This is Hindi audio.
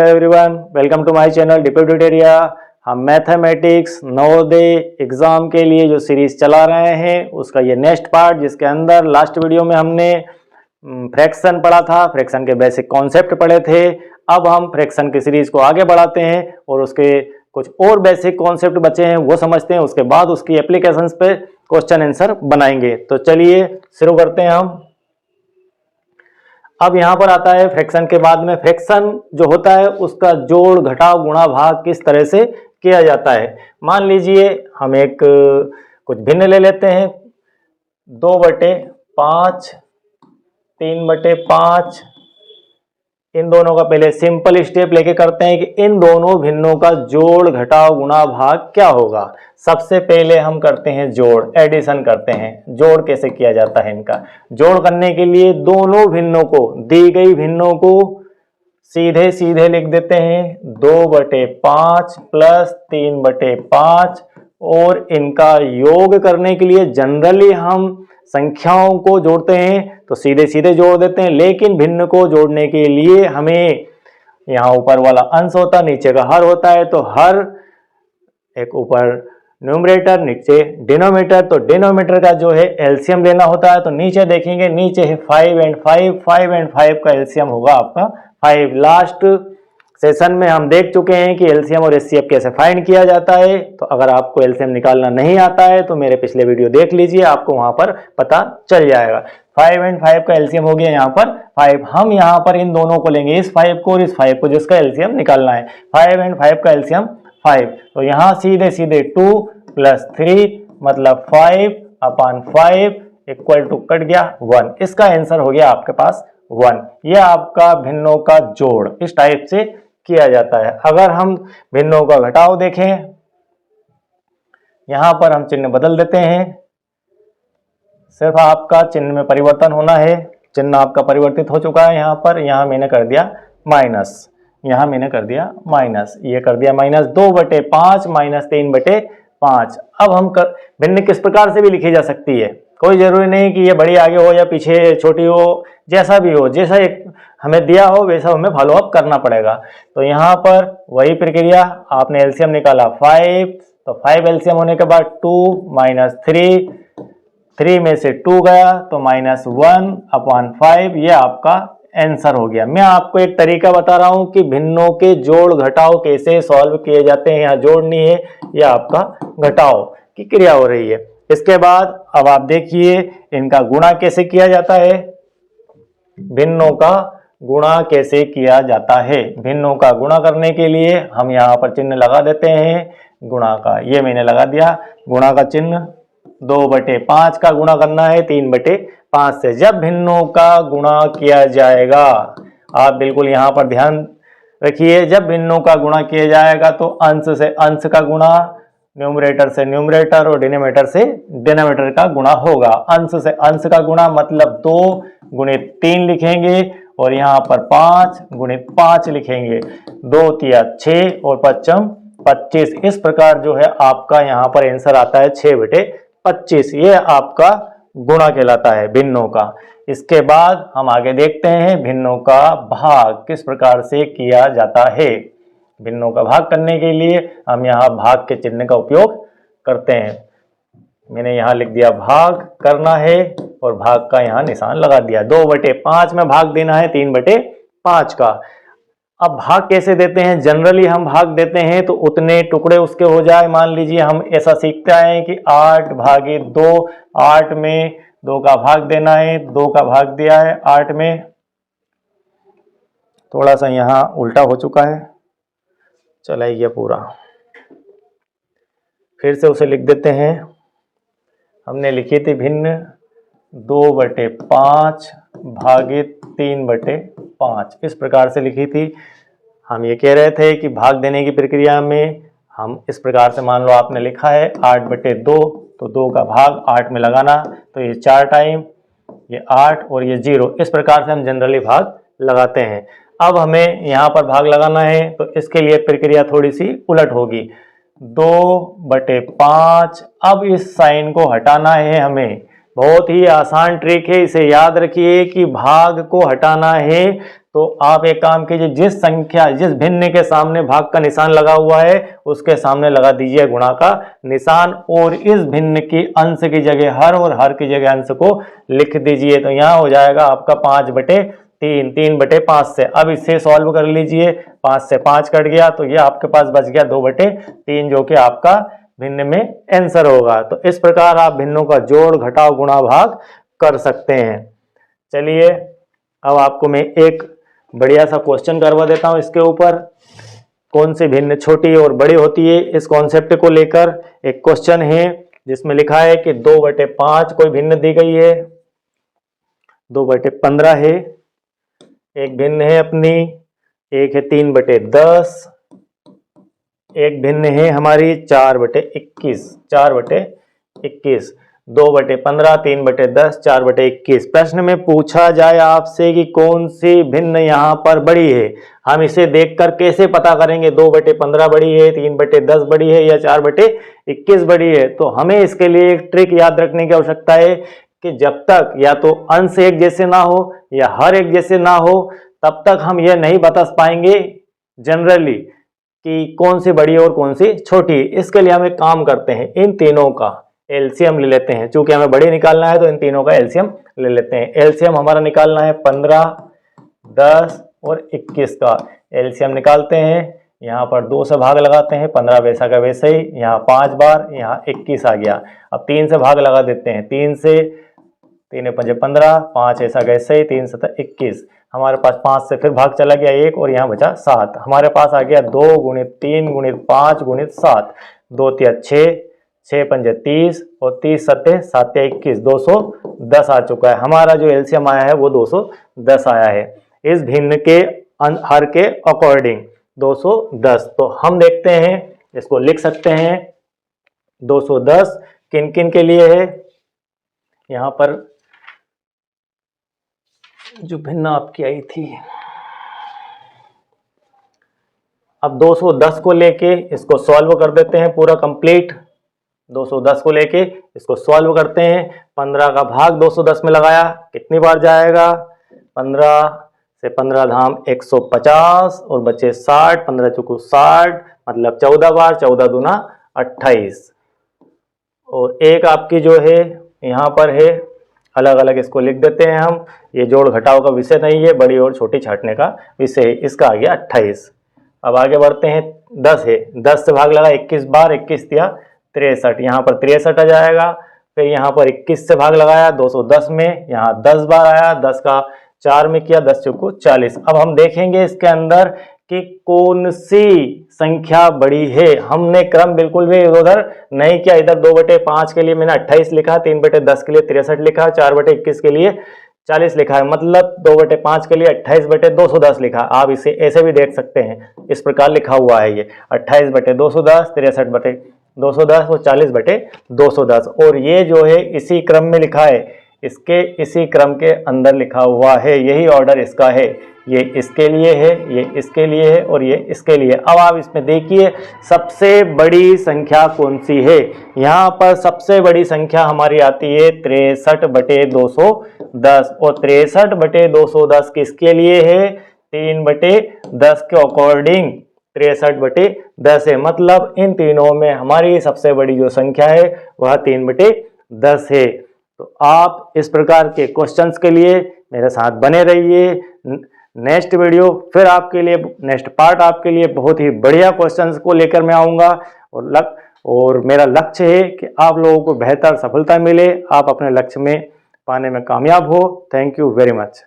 Everyone, welcome to my channel डिपेड ट्यूटोरिया। हम मैथमेटिक्स नवोदय एग्जाम के लिए जो सीरीज चला रहे हैं उसका ये नेक्स्ट पार्ट, जिसके अंदर लास्ट वीडियो में हमने फ्रैक्शन पढ़ा था, फ्रैक्शन के बेसिक कॉन्सेप्ट पढ़े थे। अब हम फ्रैक्शन की सीरीज को आगे बढ़ाते हैं और उसके कुछ और बेसिक कॉन्सेप्ट बचे हैं वो समझते हैं, उसके बाद उसकी एप्लीकेशंस पे क्वेश्चन आंसर बनाएंगे। तो चलिए शुरू करते हैं हम। अब यहाँ पर आता है फ्रैक्शन के बाद में, फ्रैक्शन जो होता है उसका जोड़ घटाव गुणा भाग किस तरह से किया जाता है। मान लीजिए हम एक कुछ भिन्न ले लेते हैं, 2/5, 3/5। इन दोनों का पहले सिंपल स्टेप लेके करते हैं कि इन दोनों भिन्नों का जोड़ घटाव गुणा भाग क्या होगा। सबसे पहले हम करते हैं जोड़, एडिशन करते हैं। जोड़ कैसे किया जाता है इनका? जोड़ करने के लिए दोनों भिन्नों को, दी गई भिन्नों को सीधे सीधे लिख देते हैं 2/5 प्लस 3/5, और इनका योग करने के लिए जनरली हम संख्याओं को जोड़ते हैं तो सीधे सीधे जोड़ देते हैं, लेकिन भिन्न को जोड़ने के लिए हमें यहाँ ऊपर वाला अंश होता है, नीचे का हर होता है। तो हर एक ऊपर न्यूमरेटर, नीचे डिनोमिनेटर, तो डिनोमिनेटर का जो है एलसीएम लेना होता है। तो नीचे देखेंगे, नीचे है 5 and 5, 5 and 5 का एलसीएम होगा आपका 5। लास्ट सेशन में हम देख चुके हैं कि एलसीएम और एचसीएफ कैसे फाइंड किया जाता है। तो अगर आपको एलसीएम निकालना नहीं आता है तो मेरे पिछले वीडियो देख लीजिए, आपको वहां पर पता चल जाएगा। 5 and 5 का एलसीएम हो गया यहाँ पर 5। हम यहाँ पर इन दोनों को लेंगे, इस 5 को और इस 5 को, जिसका एलसीएम निकालना है। 5 and 5 का एलसीएम 5, तो यहाँ सीधे सीधे 2 + 3 मतलब 5/5 इक्वल टू कट गया 1। इसका आंसर हो गया आपके पास 1। यह आपका भिन्नों का जोड़ इस टाइप से किया जाता है। अगर हम भिन्नों का घटाव देखें, यहां पर हम चिन्ह बदल देते हैं, सिर्फ आपका चिन्ह में परिवर्तन होना है। चिन्ह आपका परिवर्तित हो चुका है यहाँ पर, यहाँ मैंने कर दिया माइनस, यहाँ मैंने कर दिया माइनस, ये कर दिया माइनस 2/5 माइनस 3/5। अब हम भिन्न किस प्रकार से भी लिखी जा सकती है, कोई जरूरी नहीं कि ये बड़ी आगे हो या पीछे छोटी हो, जैसा भी हो, जैसा एक हमें दिया हो वैसा हमें फॉलो अप करना पड़ेगा। तो यहाँ पर वही प्रक्रिया, आपने एलसीएम निकाला 5, तो 5 एलसीएम होने के बाद 2 - 3, 3 में से 2 गया तो -1/5, ये आपका आंसर हो गया। मैं आपको एक तरीका बता रहा हूं कि भिन्नों के जोड़ घटाव कैसे सॉल्व किए जाते हैं। यहाँ जोड़ नहीं है, यह आपका घटाव की क्रिया हो रही है। इसके बाद अब आप देखिए इनका गुणा कैसे किया जाता है। भिन्नों का गुणा कैसे किया जाता है? भिन्नों का गुणा करने के लिए हम यहाँ पर चिन्ह लगा देते हैं गुणा का, ये मैंने लगा दिया गुणा का चिन्ह। 2/5 का गुणा करना है 3/5 से। जब भिन्नों का गुणा किया जाएगा, आप बिल्कुल यहाँ पर ध्यान रखिए, जब भिन्नों का गुणा किया जाएगा तो अंश से अंश का गुणा, न्यूमरेटर से न्यूमरेटर और डिनोमिनेटर से डिनोमिनेटर का गुणा होगा। अंश से अंश का गुणा मतलब 2 × 3 लिखेंगे, और यहाँ पर 5 × 5 लिखेंगे। 2 × 6 और 5 25। इस प्रकार जो है आपका यहाँ पर आंसर आता है 6/25। ये आपका गुणा कहलाता है भिन्नों का। इसके बाद हम आगे देखते हैं भिन्नों का भाग किस प्रकार से किया जाता है। भिन्नों का भाग करने के लिए हम यहाँ भाग के चिन्ह का उपयोग करते हैं। मैंने यहाँ लिख दिया भाग करना है और भाग का यहाँ निशान लगा दिया। 2/5 में भाग देना है 3/5 का। अब भाग कैसे देते हैं? जनरली हम भाग देते हैं तो उतने टुकड़े उसके हो जाए। मान लीजिए हम ऐसा सीखते आए हैं कि 8/2, 8 में 2 का भाग देना है, 2 का भाग दिया है 8 में। थोड़ा सा यहाँ उल्टा हो चुका है, चलाइए पूरा, फिर से उसे लिख देते हैं। हमने लिखी थी भिन्न 2/5 भागित 3/5, इस प्रकार से लिखी थी। हम ये कह रहे थे कि भाग देने की प्रक्रिया में हम इस प्रकार से, मान लो आपने लिखा है 8/2, तो 2 का भाग 8 में लगाना, तो ये 4 टाइम, ये 8 और ये 0, इस प्रकार से हम जनरली भाग लगाते हैं। अब हमें यहाँ पर भाग लगाना है तो इसके लिए प्रक्रिया थोड़ी सी उलट होगी। 2/5, अब इस साइन को हटाना है हमें, बहुत ही आसान ट्रिक है, इसे याद रखिए कि भाग को हटाना है तो आप एक काम कीजिए, जिस भिन्न के सामने भाग का निशान लगा हुआ है उसके सामने लगा दीजिए गुणा का निशान, और इस भिन्न की अंश की जगह हर और हर की जगह अंश को लिख दीजिए। तो यहाँ हो जाएगा आपका 5/3, 3/5 से। अब इसे सॉल्व कर लीजिए, 5 से 5 कट गया तो ये आपके पास बच गया 2/3, जो कि आपका भिन्न में आंसर होगा। तो इस प्रकार आप भिन्नों का जोड़, घटाव, गुणा, भाग कर सकते हैं। चलिए अब आपको मैं एक बढ़िया सा क्वेश्चन करवा देता हूं इसके ऊपर, कौन सी भिन्न छोटी और बड़ी होती है, इस कॉन्सेप्ट को लेकर एक क्वेश्चन है जिसमें लिखा है कि 2/5 कोई भिन्न दी गई है, 2/15 है, एक भिन्न है अपनी, एक है 3/10, एक भिन्न है हमारी 4/21, 4/21, 2/15, 3/10, 4/21। प्रश्न में पूछा जाए आपसे कि कौन सी भिन्न यहाँ पर बड़ी है, हम इसे देखकर कैसे पता करेंगे 2/15 बड़ी है, 3/10 बड़ी है या 4/21 बड़ी है? तो हमें इसके लिए एक ट्रिक याद रखने की आवश्यकता है कि जब तक या तो अंश एक जैसे ना हो या हर एक जैसे ना हो तब तक हम यह नहीं बता पाएंगे जनरली कि कौन सी बड़ी और कौन सी छोटी। इसके लिए हम एक काम करते हैं, इन तीनों का एलसीएम ले लेते हैं। चूंकि हमें बड़ी निकालना है तो इन तीनों का एलसीएम ले लेते हैं। एलसीएम हमारा निकालना है 15, 10 और 21 का एलसीएम निकालते हैं। यहाँ पर 2 से भाग लगाते हैं, 15 वैसा का वैसे ही, यहाँ 5 बार, यहाँ 21 आ गया। अब 3 से भाग लगा देते हैं, 3 से 3 5 15, 5 ऐसा कैसे ही, 3 7 21। हमारे पास 5 से फिर भाग चला गया 1 और यहाँ बचा 7। हमारे पास आ गया 2 × 3 × 5 × 7, 2 3 6, 6 5 30 और 30 7 7 21, 210 आ चुका है। हमारा जो एलसीएम आया है वो 210 आया है इस भिन्न के हर के अकॉर्डिंग, 210। तो हम देखते हैं, इसको लिख सकते हैं। 210 किन किन के लिए है? यहाँ पर जो भिन्न आपकी आई थी, अब 210 को लेके इसको सॉल्व कर देते हैं पूरा कंप्लीट। 210 को लेके इसको सॉल्व करते हैं। 15 का भाग 210 में लगाया, कितनी बार जाएगा? 15 से 15 धाम 150 और बचे 60, 15 चौको 60, मतलब 14 बार, 14 दूना 28। और एक आपकी जो है यहाँ पर है, अलग अलग इसको लिख देते हैं हम। ये जोड़ घटाव का विषय नहीं है, बड़ी और छोटी छांटने का विषय है। इसका आ गया 28। अब आगे बढ़ते हैं। 10 है, 10 से भाग लगा 21 बार, 21 दिया 63, यहाँ पर 63 आ जाएगा। फिर यहाँ पर 21 से भाग लगाया 210 में, यहाँ 10 बार आया, 10 का 4 में किया, 10 चौको 40। अब हम देखेंगे इसके अंदर कि कौन सी संख्या बड़ी है। हमने क्रम बिल्कुल भी इधर नहीं किया। इधर 2/5 के लिए मैंने 28 लिखा, 3/10 के लिए 63 लिखा, 4/21 के लिए 40 लिखा है, मतलब 2/5 के लिए 28/210 लिखा। आप इसे ऐसे भी देख सकते हैं, इस प्रकार लिखा हुआ है ये 28/210, 63/210 और 40/210। और ये जो है इसी क्रम में लिखा है, इसके इसी क्रम के अंदर लिखा हुआ है, यही ऑर्डर इसका है। ये इसके लिए है, ये इसके लिए है और ये इसके लिए। अब आप इसमें देखिए सबसे बड़ी संख्या कौन सी है। यहाँ पर सबसे बड़ी संख्या हमारी आती है 63/210, और 63/210 किसके लिए है? 3/10 के अकॉर्डिंग 63/10 है। मतलब इन तीनों में हमारी सबसे बड़ी जो संख्या है वह 3/10 है। तो आप इस प्रकार के क्वेश्चंस के लिए मेरे साथ बने रहिए। नेक्स्ट वीडियो फिर आपके लिए, नेक्स्ट पार्ट आपके लिए बहुत ही बढ़िया क्वेश्चंस को लेकर मैं आऊँगा। और मेरा लक्ष्य है कि आप लोगों को बेहतर सफलता मिले, आप अपने लक्ष्य में पाने में कामयाब हो। Thank you very much.